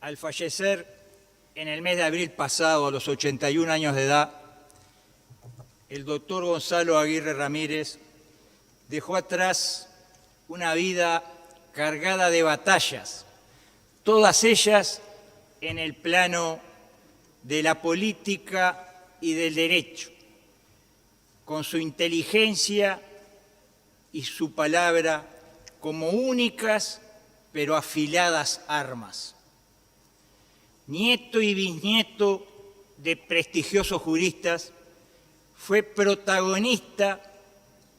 Al fallecer en el mes de abril pasado, a los 81 años de edad, el doctor Gonzalo Aguirre Ramírez dejó atrás una vida cargada de batallas, todas ellas en el plano de la política y del derecho, con su inteligencia y su palabra como únicas pero afiladas armas. Nieto y bisnieto de prestigiosos juristas, fue protagonista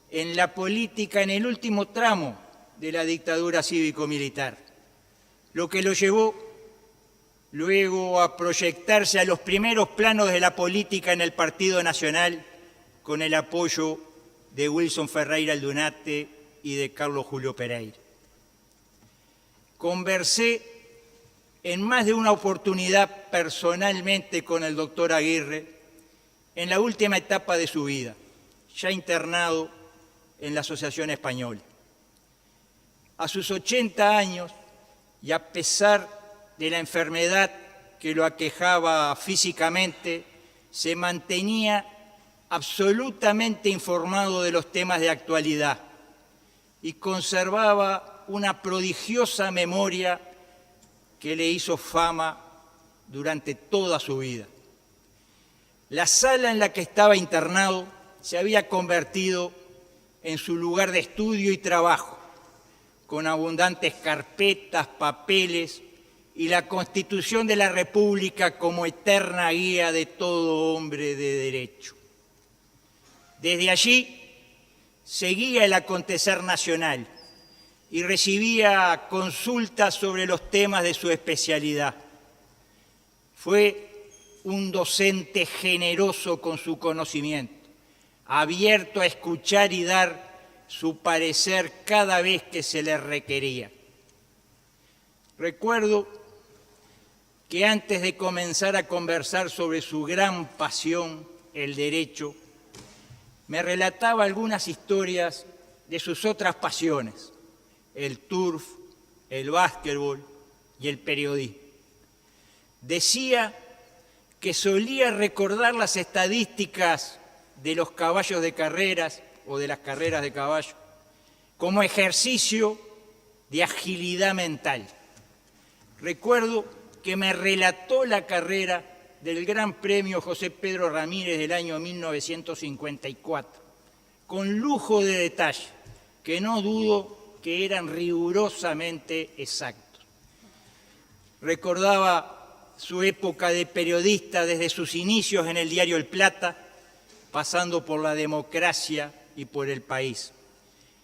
en la política en el último tramo de la dictadura cívico-militar, lo que lo llevó luego a proyectarse a los primeros planos de la política en el Partido Nacional con el apoyo de Wilson Ferreira Aldunate y de Carlos Julio Pereira. Conversé en más de una oportunidad personalmente con el doctor Aguirre en la última etapa de su vida, ya internado en la Asociación Española. A sus 80 años, y a pesar de la enfermedad que lo aquejaba físicamente, se mantenía absolutamente informado de los temas de actualidad y conservaba una prodigiosa memoria que le hizo fama durante toda su vida. La sala en la que estaba internado se había convertido en su lugar de estudio y trabajo, con abundantes carpetas, papeles y la Constitución de la República como eterna guía de todo hombre de derecho. Desde allí seguía el acontecer nacional y recibía consultas sobre los temas de su especialidad. Fue un docente generoso con su conocimiento, abierto a escuchar y dar su parecer cada vez que se le requería. Recuerdo que antes de comenzar a conversar sobre su gran pasión, el derecho, me relataba algunas historias de sus otras pasiones, el turf, el básquetbol y el periodismo. Decía que solía recordar las estadísticas de los caballos de carreras o de las carreras de caballo como ejercicio de agilidad mental. Recuerdo que me relató la carrera del Gran Premio José Pedro Ramírez del año 1954, con lujo de detalle, que no dudo que eran rigurosamente exactos. Recordaba su época de periodista desde sus inicios en el diario El Plata, pasando por La Democracia y por El País.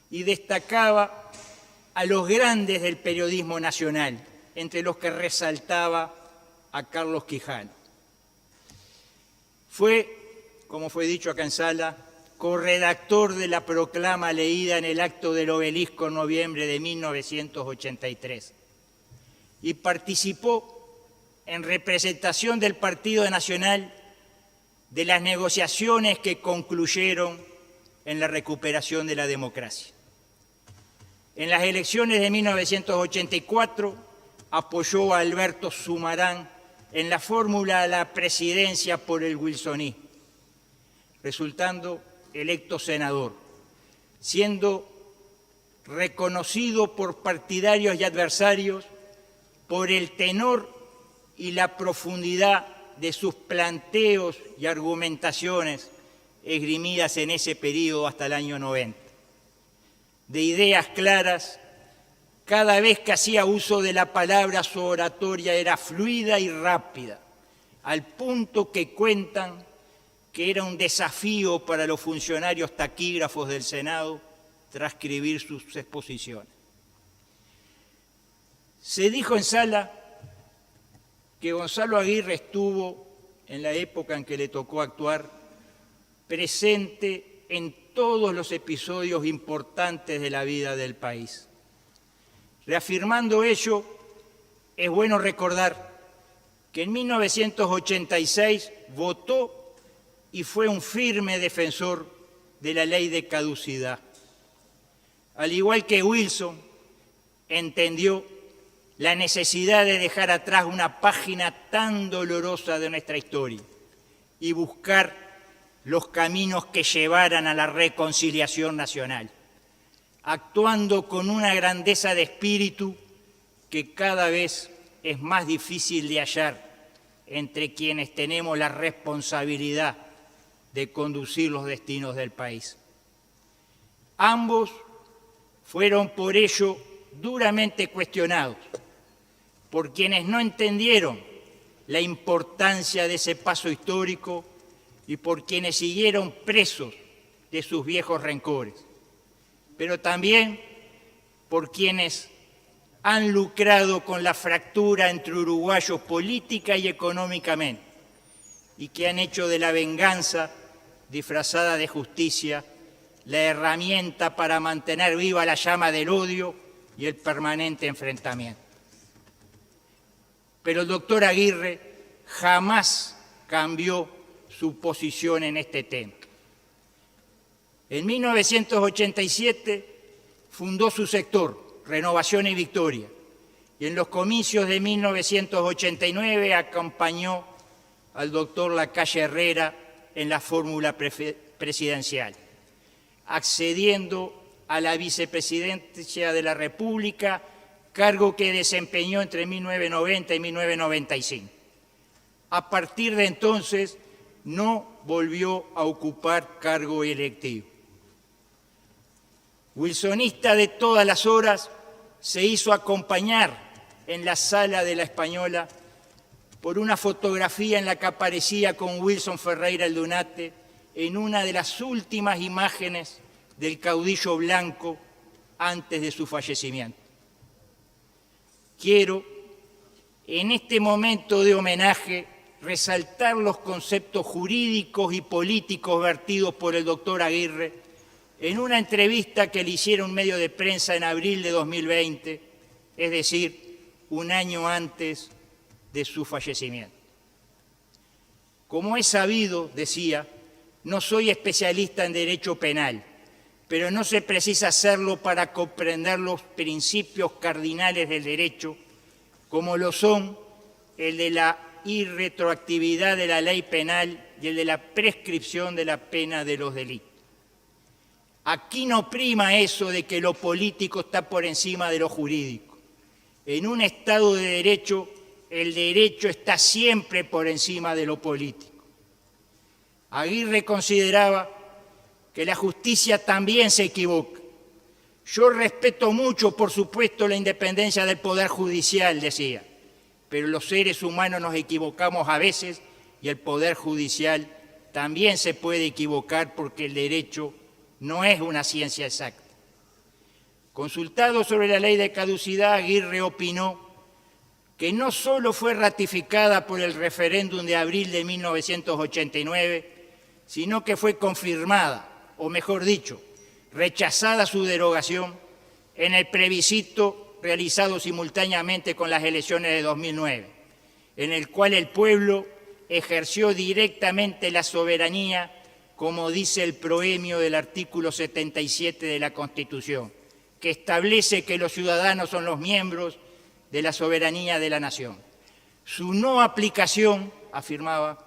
Y destacaba a los grandes del periodismo nacional, entre los que resaltaba a Carlos Quijano. Fue, como fue dicho acá en sala, corredactor de la proclama leída en el acto del Obelisco en noviembre de 1983 y participó en representación del Partido Nacional de las negociaciones que concluyeron en la recuperación de la democracia. En las elecciones de 1984 apoyó a Alberto Sumarán en la fórmula a la presidencia por el wilsonismo, resultando electo senador, siendo reconocido por partidarios y adversarios por el tenor y la profundidad de sus planteos y argumentaciones esgrimidas en ese periodo hasta el año 90. De ideas claras, cada vez que hacía uso de la palabra, su oratoria era fluida y rápida, al punto que cuentan que era un desafío para los funcionarios taquígrafos del Senado transcribir sus exposiciones. Se dijo en sala que Gonzalo Aguirre estuvo, en la época en que le tocó actuar, presente en todos los episodios importantes de la vida del país. Reafirmando ello, es bueno recordar que en 1986 votó y fue un firme defensor de la ley de caducidad. Al igual que Wilson, entendió la necesidad de dejar atrás una página tan dolorosa de nuestra historia y buscar los caminos que llevaran a la reconciliación nacional, actuando con una grandeza de espíritu que cada vez es más difícil de hallar entre quienes tenemos la responsabilidad de conducir los destinos del país. Ambos fueron por ello duramente cuestionados por quienes no entendieron la importancia de ese paso histórico y por quienes siguieron presos de sus viejos rencores, pero también por quienes han lucrado con la fractura entre uruguayos política y económicamente y que han hecho de la venganza disfrazada de justicia la herramienta para mantener viva la llama del odio y el permanente enfrentamiento. Pero el doctor Aguirre jamás cambió su posición en este tema. En 1987 fundó su sector, Renovación y Victoria, y en los comicios de 1989 acompañó al doctor Lacalle Herrera en la fórmula presidencial, accediendo a la vicepresidencia de la República, cargo que desempeñó entre 1990 y 1995. A partir de entonces no volvió a ocupar cargo electivo. Wilsonista de todas las horas, se hizo acompañar en la sala de la Española por una fotografía en la que aparecía con Wilson Ferreira el Dunate en una de las últimas imágenes del caudillo blanco antes de su fallecimiento. Quiero, en este momento de homenaje, resaltar los conceptos jurídicos y políticos vertidos por el doctor Aguirre en una entrevista que le hicieron un medio de prensa en abril de 2020, es decir, un año antes de su fallecimiento. Como es sabido, decía, no soy especialista en derecho penal, pero no se precisa hacerlo para comprender los principios cardinales del derecho, como lo son el de la irretroactividad de la ley penal y el de la prescripción de la pena de los delitos. Aquí no prima eso de que lo político está por encima de lo jurídico. En un Estado de derecho, el derecho está siempre por encima de lo político. Aguirre consideraba que la justicia también se equivoca. Yo respeto mucho, por supuesto, la independencia del Poder Judicial, decía, pero los seres humanos nos equivocamos a veces y el Poder Judicial también se puede equivocar porque el derecho no es una ciencia exacta. Consultado sobre la ley de caducidad, Aguirre opinó que no solo fue ratificada por el referéndum de abril de 1989, sino que fue confirmada, o mejor dicho, rechazada su derogación en el plebiscito realizado simultáneamente con las elecciones de 2009, en el cual el pueblo ejerció directamente la soberanía, como dice el proemio del artículo 77 de la Constitución, que establece que los ciudadanos son los miembros de la soberanía de la nación. Su no aplicación, afirmaba,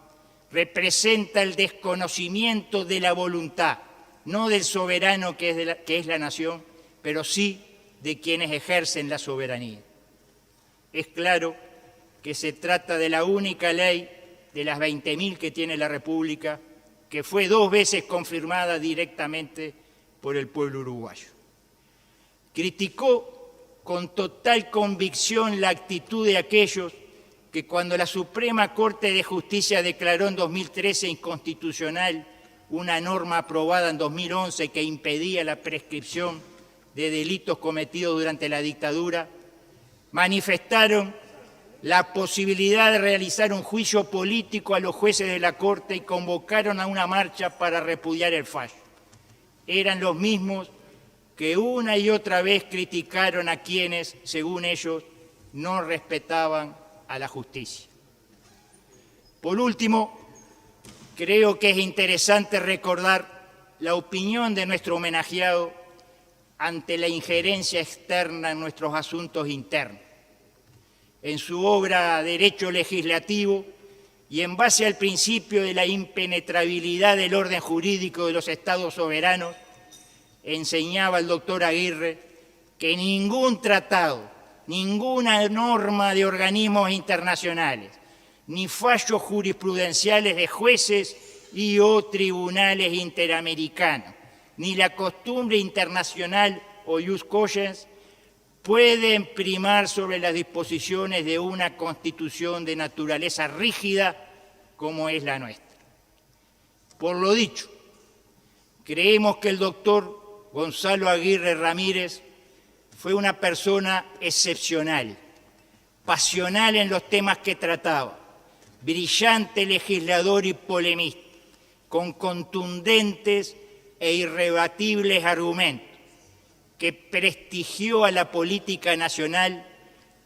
representa el desconocimiento de la voluntad, no del soberano que es la nación, pero sí de quienes ejercen la soberanía. Es claro que se trata de la única ley de las 20.000 que tiene la República que fue 2 veces confirmada directamente por el pueblo uruguayo. Criticó con total convicción la actitud de aquellos que cuando la Suprema Corte de Justicia declaró en 2013 inconstitucional una norma aprobada en 2011 que impedía la prescripción de delitos cometidos durante la dictadura, manifestaron la posibilidad de realizar un juicio político a los jueces de la Corte y convocaron a una marcha para repudiar el fallo. Eran los mismos que una y otra vez criticaron a quienes, según ellos, no respetaban a la justicia. Por último, creo que es interesante recordar la opinión de nuestro homenajeado ante la injerencia externa en nuestros asuntos internos. en su obra Derecho Legislativo y en base al principio de la impenetrabilidad del orden jurídico de los estados soberanos, enseñaba el doctor Aguirre que ningún tratado, ninguna norma de organismos internacionales, ni fallos jurisprudenciales de jueces y o tribunales interamericanos, ni la costumbre internacional o ius cogens pueden primar sobre las disposiciones de una constitución de naturaleza rígida como es la nuestra. Por lo dicho, creemos que el doctor Gonzalo Aguirre Ramírez fue una persona excepcional, pasional en los temas que trataba, brillante legislador y polemista, con contundentes e irrebatibles argumentos, que prestigió a la política nacional,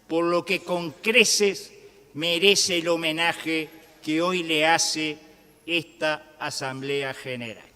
por lo que con creces merece el homenaje que hoy le hace esta Asamblea General.